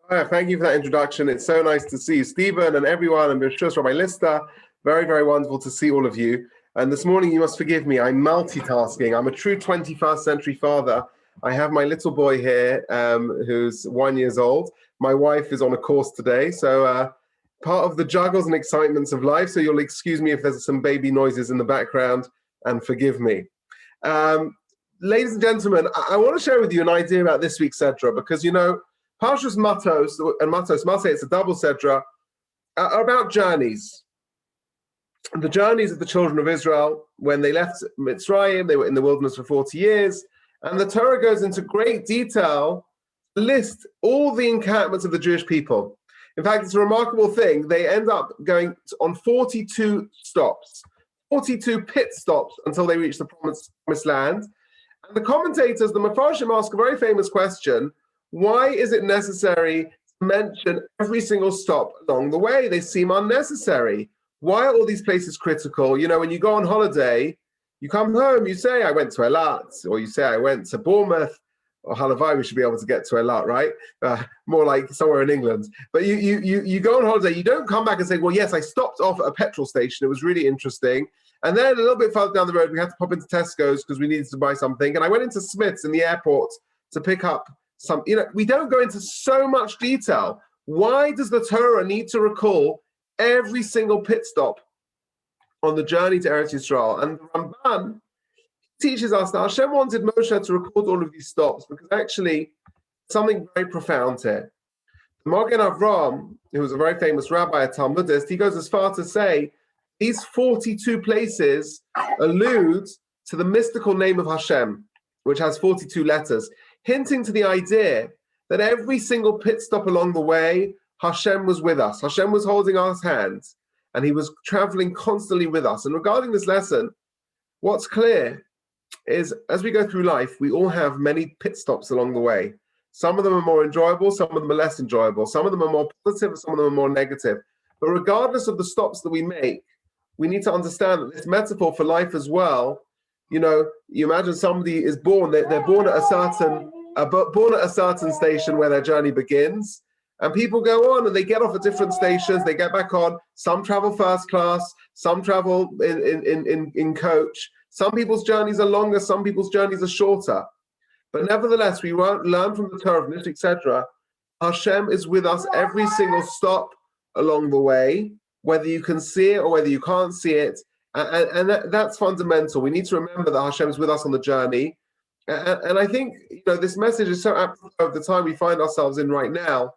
Thank you for that introduction. It's so nice to see you, Stephen, and everyone, and Bishus, Rabbi Lister. Very, very wonderful to see all of you. And this morning, you must forgive me, I'm multitasking. I'm a true 21st century father. I have my little boy here, who's 1 year old. My wife is on a course today, so part of the juggles and excitements of life, so you'll excuse me if there's some baby noises in the background, and forgive me. Ladies and gentlemen, I want to share with you an idea about this week's Sedra, because, you know, Parshas Matos and Matos Maseh, it's a double Sedra, are about journeys. The journeys of the children of Israel when they left Mitzrayim, they were in the wilderness for 40 years, and the Torah goes into great detail to list all the encampments of the Jewish people. In fact, it's a remarkable thing. They end up going on 42 stops, 42 pit stops until they reach the promised land. And the commentators, the Mefarshim, ask a very famous question: why is it necessary to mention every single stop along the way? They seem unnecessary. Why are all these places critical? You know, when you go on holiday, you come home, you say, I went to Eilat, or you say, I went to Bournemouth, or Halavai, we should be able to get to Eilat, right? More like somewhere in England. But you go on holiday, you don't come back and say, well, yes, I stopped off at a petrol station. It was really interesting. And then a little bit further down the road, we had to pop into Tesco's because we needed to buy something. And I went into Smith's in the airport to pick up some, you know, we don't go into so much detail. Why does the Torah need to recall every single pit stop on the journey to Eretz Yisrael? And the Ramban teaches us that Hashem wanted Moshe to record all of these stops because actually something very profound here. Magen Avraham, who was a very famous rabbi, a Talmudist, he goes as far to say these 42 places allude to the mystical name of Hashem, which has 42 letters, hinting to the idea that every single pit stop along the way, Hashem was with us. Hashem was holding our hands, and he was traveling constantly with us. And regarding this lesson, what's clear is as we go through life, we all have many pit stops along the way. Some of them are more enjoyable, some of them are less enjoyable. Some of them are more positive, some of them are more negative. But regardless of the stops that we make, we need to understand that this metaphor for life as well, you know, you imagine somebody is born, they're born at a certain station where their journey begins, and people go on and they get off at different stations, they get back on. Some travel first class, some travel in coach. Some people's journeys are longer, some people's journeys are shorter. But nevertheless, we won't learn from the Torah, etc. Hashem is with us every single stop along the way, whether you can see it or whether you can't see it. And that's fundamental. We need to remember that Hashem is with us on the journey. And I think, you know, this message is so apropos of the time we find ourselves in right now,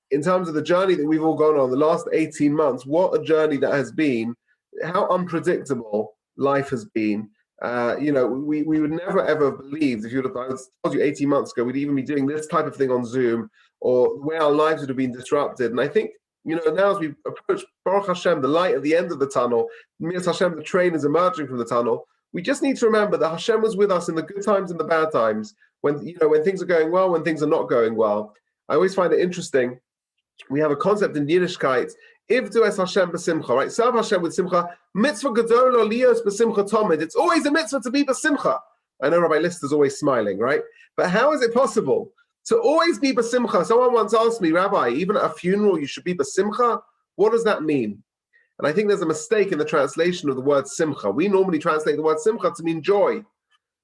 in terms of the journey that we've all gone on the last 18 months. What a journey that has been, how unpredictable life has been. You know, we would never ever believe, if you would have told you 18 months ago, we'd even be doing this type of thing on Zoom, or the way our lives would have been disrupted. And I think, you know, now as we approach Baruch Hashem, the light at the end of the tunnel, Miras Hashem, the train is emerging from the tunnel. We just need to remember that Hashem was with us in the good times and the bad times, when, you know, when things are going well, when things are not going well. I always find it interesting. We have a concept in Yiddishkeit, Ivdu es Hashem b'simcha, right? Serve Hashem with simcha. Mitzvah gadol liyos b'simcha tomid. It's always a mitzvah to be b'simcha. I know Rabbi Lister's always smiling, right? But how is it possible to always be b'simcha? Someone once asked me, Rabbi, even at a funeral you should be b'simcha? What does that mean? And I think there's a mistake in the translation of the word simcha. We normally translate the word simcha to mean joy.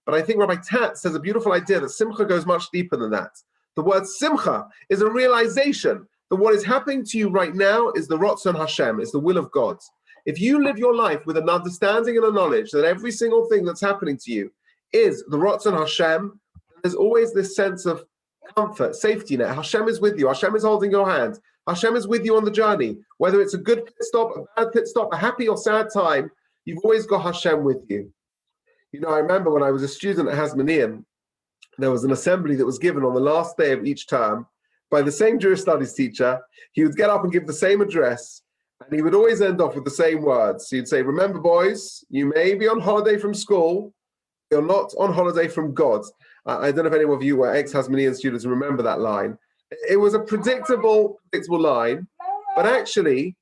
But I think Rabbi Tat says a beautiful idea that simcha goes much deeper than that. The word simcha is a realization that what is happening to you right now is the Ratzon Hashem, is the will of God. If you live your life with an understanding and a knowledge that every single thing that's happening to you is the Ratzon Hashem, there's always this sense of comfort, safety net. Hashem is with you. Hashem is holding your hand. Hashem is with you on the journey. Whether it's a good pit stop, a bad pit stop, a happy or sad time, you've always got Hashem with you. You know, I remember when I was a student at Hasmonean, there was an assembly that was given on the last day of each term by the same Jewish studies teacher. He would get up and give the same address, and he would always end off with the same words. He'd say, remember, boys, you may be on holiday from school, you're not on holiday from God. I don't know if any of you were ex-Hasmonean students remember that line. It was a predictable line, but actually,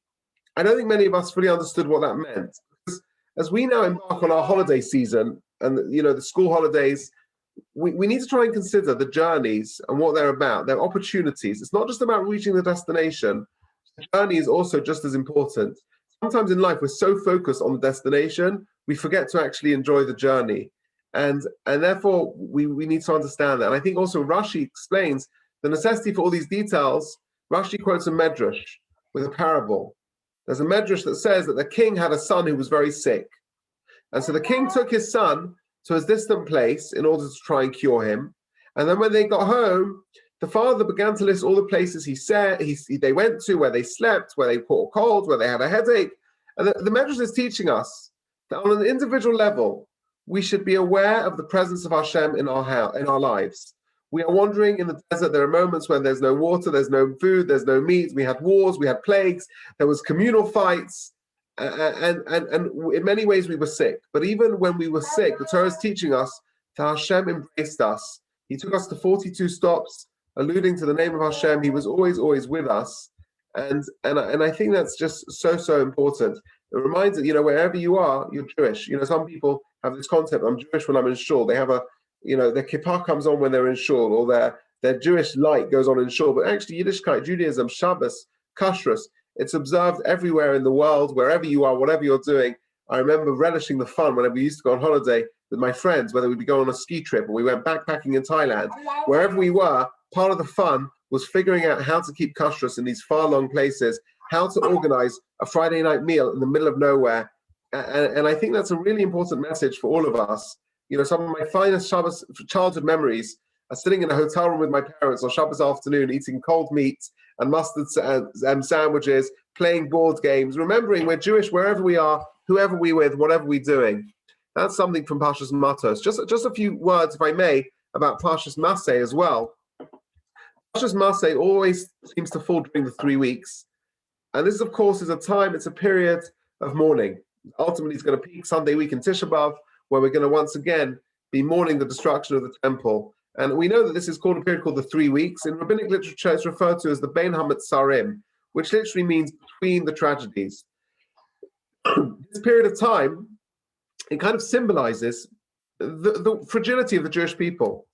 I don't think many of us fully understood what that meant. As we now embark on our holiday season, and you know, the school holidays, we need to try and consider the journeys and what they're about. They're opportunities. It's not just about reaching the destination. The journey is also just as important. Sometimes in life, we're so focused on the destination, we forget to actually enjoy the journey. And therefore, we need to understand that. And I think also Rashi explains the necessity for all these details. Rashi quotes a medrash with a parable. There's a medrash that says that the king had a son who was very sick. And so the king took his son to a distant place in order to try and cure him. And then when they got home, the father began to list all the places they went to, where they slept, where they caught a cold, where they had a headache. And the Medrash is teaching us that on an individual level, we should be aware of the presence of Hashem in our lives. We are wandering in the desert. There are moments when there's no water, there's no food, there's no meat. We had wars, we had plagues, there was communal fights, and in many ways we were sick. But even when we were sick, the Torah is teaching us that Hashem embraced us. He took us to 42 stops, alluding to the name of Hashem. He was always with us. And I think that's just so important. It reminds that, wherever you are, you're Jewish. Some people have this concept, I'm Jewish when I'm in shul. They have their kippah comes on when they're in shul, or their Jewish light goes on in shul. But actually, Yiddishkeit, Judaism, Shabbos, Kashrus, it's observed everywhere in the world, wherever you are, whatever you're doing. I remember relishing the fun whenever we used to go on holiday with my friends, whether we'd be going on a ski trip or we went backpacking in Thailand. Wherever we were, part of the fun was figuring out how to keep kashrus in these far-long places, how to organize a Friday night meal in the middle of nowhere. And I think that's a really important message for all of us. Some of my finest Shabbos childhood memories are sitting in a hotel room with my parents on Shabbos afternoon, eating cold meat and mustard sandwiches, playing board games, remembering we're Jewish wherever we are, whoever we with, whatever we're doing. That's something from Parshas Matos. Just a few words, if I may, about Parshas Maseh as well. Parshas Maseh always seems to fall during the 3 weeks. And this, of course, is it's a period of mourning. Ultimately, it's going to peak Sunday week in Tisha B'Av, where we're going to once again be mourning the destruction of the temple. And we know that this is called a period called the 3 weeks. In rabbinic literature, it's referred to as the Bein HaMetzarim, which literally means between the tragedies. This period of time, it kind of symbolizes the fragility of the Jewish people.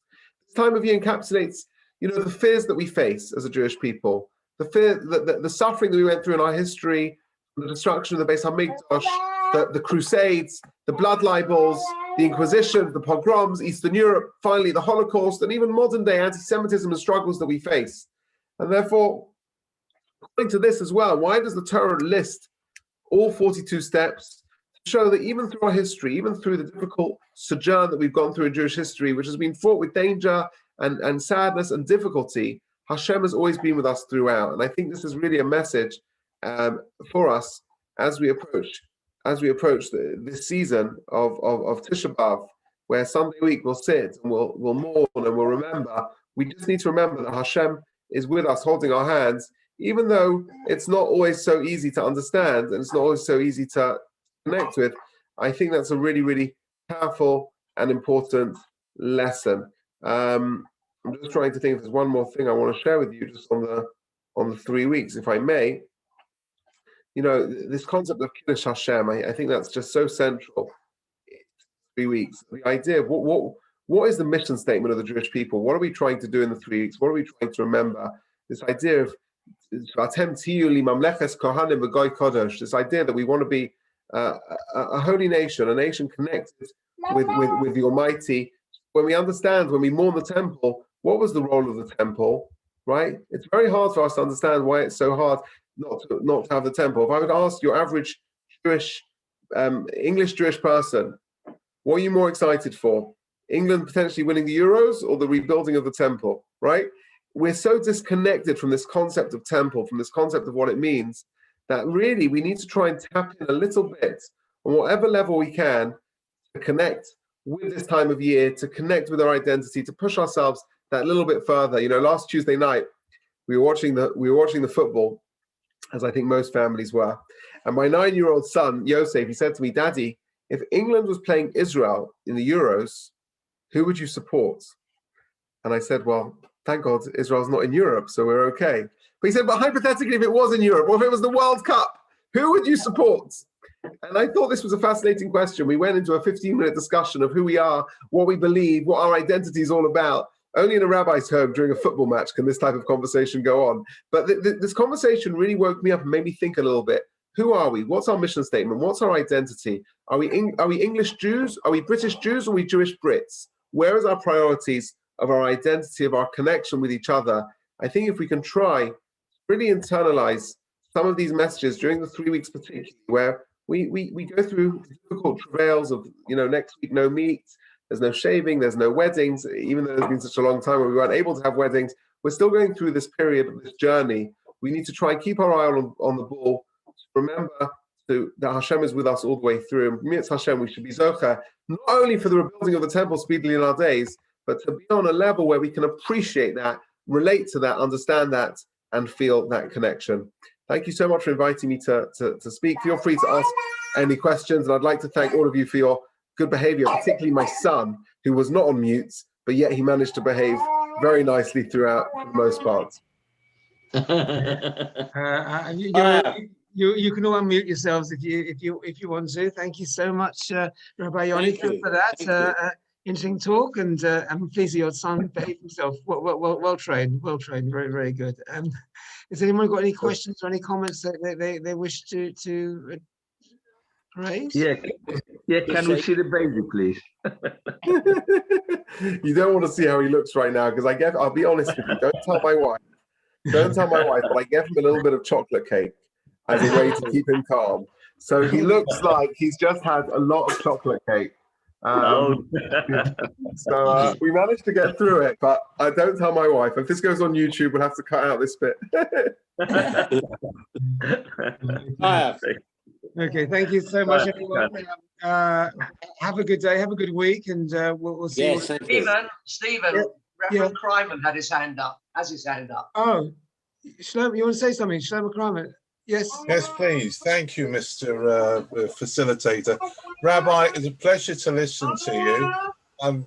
This time of year encapsulates, the fears that we face as a Jewish people, the suffering that we went through in our history, the destruction of the Beis HaMikdash, the Crusades, the blood libels, the Inquisition, the pogroms, Eastern Europe, finally the Holocaust, and even modern day anti-Semitism and struggles that we face. And therefore, according to this as well, why does the Torah list all 42 steps to show that even through our history, even through the difficult sojourn that we've gone through in Jewish history, which has been fraught with danger and sadness and difficulty, Hashem has always been with us throughout. And I think this is really a message for us as we approach this season of Tisha B'Av, where Sunday week we'll sit and we'll mourn and we'll remember. We just need to remember that Hashem is with us, holding our hands, even though it's not always so easy to understand and it's not always so easy to connect with. I think that's a really, really powerful and important lesson. I'm just trying to think if there's one more thing I want to share with you just on the 3 weeks, if I may. This concept of Kiddush Hashem, I think that's just so central. 3 weeks. The idea of what is the mission statement of the Jewish people? What are we trying to do in the 3 weeks? What are we trying to remember? This idea of this idea that we want to be a holy nation, a nation connected with the Almighty. When we mourn the temple, what was the role of the temple, right? It's very hard for us to understand why it's so hard not to have the temple. If I would ask your average Jewish, English Jewish person, what are you more excited for? England potentially winning the Euros or the rebuilding of the temple, right? We're so disconnected from this concept of temple, from this concept of what it means, that really we need to try and tap in a little bit on whatever level we can to connect with this time of year, to connect with our identity, to push ourselves that little bit further. Last Tuesday night, we were watching the football, as I think most families were. And my 9-year-old son, Yosef, he said to me, "Daddy, if England was playing Israel in the Euros, who would you support?" And I said, "Well, thank God Israel's not in Europe, so we're okay." But he said, "But hypothetically, if it was in Europe, or if it was the World Cup, Who would you support? And I thought this was a fascinating question. We went into a 15-minute discussion of who we are, what we believe, what our identity is all about. Only in a rabbi's home during a football match can this type of conversation go on. But this conversation really woke me up and made me think a little bit. Who are we? What's our mission statement? What's our identity? Are we English Jews? Are we British Jews? Or are we Jewish Brits? Where is our priorities of our identity, of our connection with each other? I think if we can try to really internalize some of these messages during the 3 weeks particularly, where we go through difficult travails of, next week no meat, there's no shaving, there's no weddings, even though there's been such a long time where we weren't able to have weddings, we're still going through this period of this journey. We need to try and keep our eye on the ball, remember that Hashem is with us all the way through. And Mitzvah Hashem, we should be Zocher, not only for the rebuilding of the temple speedily in our days, but to be on a level where we can appreciate that, relate to that, understand that, and feel that connection. Thank you so much for inviting me to speak. Feel free to ask any questions. And I'd like to thank all of you for your good behavior, particularly my son, who was not on mute, but yet he managed to behave very nicely throughout for the most part. You can all unmute yourselves if you want to. Thank you so much, Rabbi Yoni, for that interesting talk, and I'm pleased that your son behaved himself. Well trained, very, very good. Has anyone got any questions or any comments that they wish to raise? Yeah. Can we see the baby, please? You don't want to see how he looks right now, because I'll be honest with you. Don't tell my wife, but I gave him a little bit of chocolate cake as a way to keep him calm. So he looks like he's just had a lot of chocolate cake. So we managed to get through it, but I don't tell my wife. If this goes on YouTube, we'll have to cut out this bit. Okay, thank you so much, everyone. Have a good day, have a good week, and we'll see. Yes, Stephen, Reverend Kryman has his hand up. Oh, Shlomo, you want to say something? Shlomo Kryman. Yes. Yes, please. Thank you, Mr. Facilitator. Rabbi, it's a pleasure to listen to you, and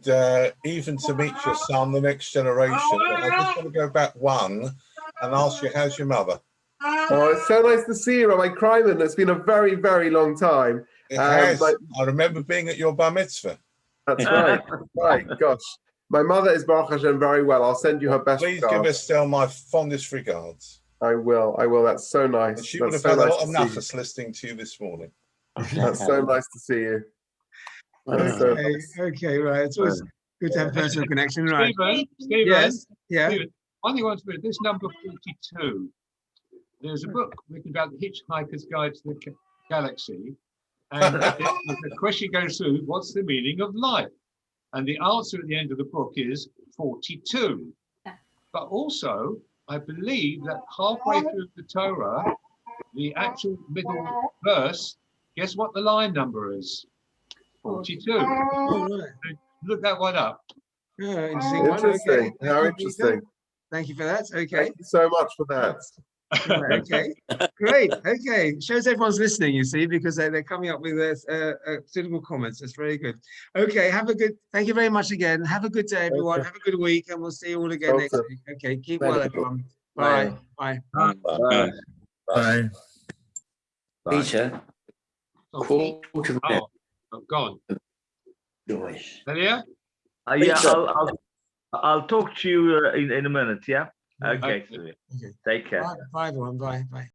even to meet your son, the next generation. But I just want to go back one and ask you, how's your mother? Oh, it's so nice to see you, Rabbi Kryman. It's been a very, very long time. It has. I remember being at your bar mitzvah. That's right. Right. Gosh. My mother is Baruch Hashem very well. I'll send you her best Please regards. give Estelle my fondest regards. I will. That's so nice. And she would have had a lot of nafas listeting to you this morning. That's so nice to see you. Okay, right. It's always good to have a personal connection, right? Stephen, yes, yeah. Stephen, one thing I want to put, this number 42, there's a book written about the Hitchhiker's Guide to the Galaxy, and the question goes through, what's the meaning of life? And the answer at the end of the book is 42. But also, I believe that halfway through the Torah, the actual middle verse, guess what the line number is? 42. Oh, right. Look that one up. Oh, interesting. Interesting. Okay. How interesting. Thank you for that. Okay. Thank you so much for that. Right, okay. Great. Okay. Shows everyone's listening, you see, because they're coming up with suitable comments. That's very good. Okay. Thank you very much again. Have a good day, everyone. Okay. Have a good week, and we'll see you all again next week. Okay. Keep well, everyone. Bye. Bye. Bye. Bye. Peter, quarter minute. I've gone. Joyce. Lydia? Yeah, I'll talk to you in a minute. Yeah. Okay. Okay. Take care. Bye, everyone. Bye.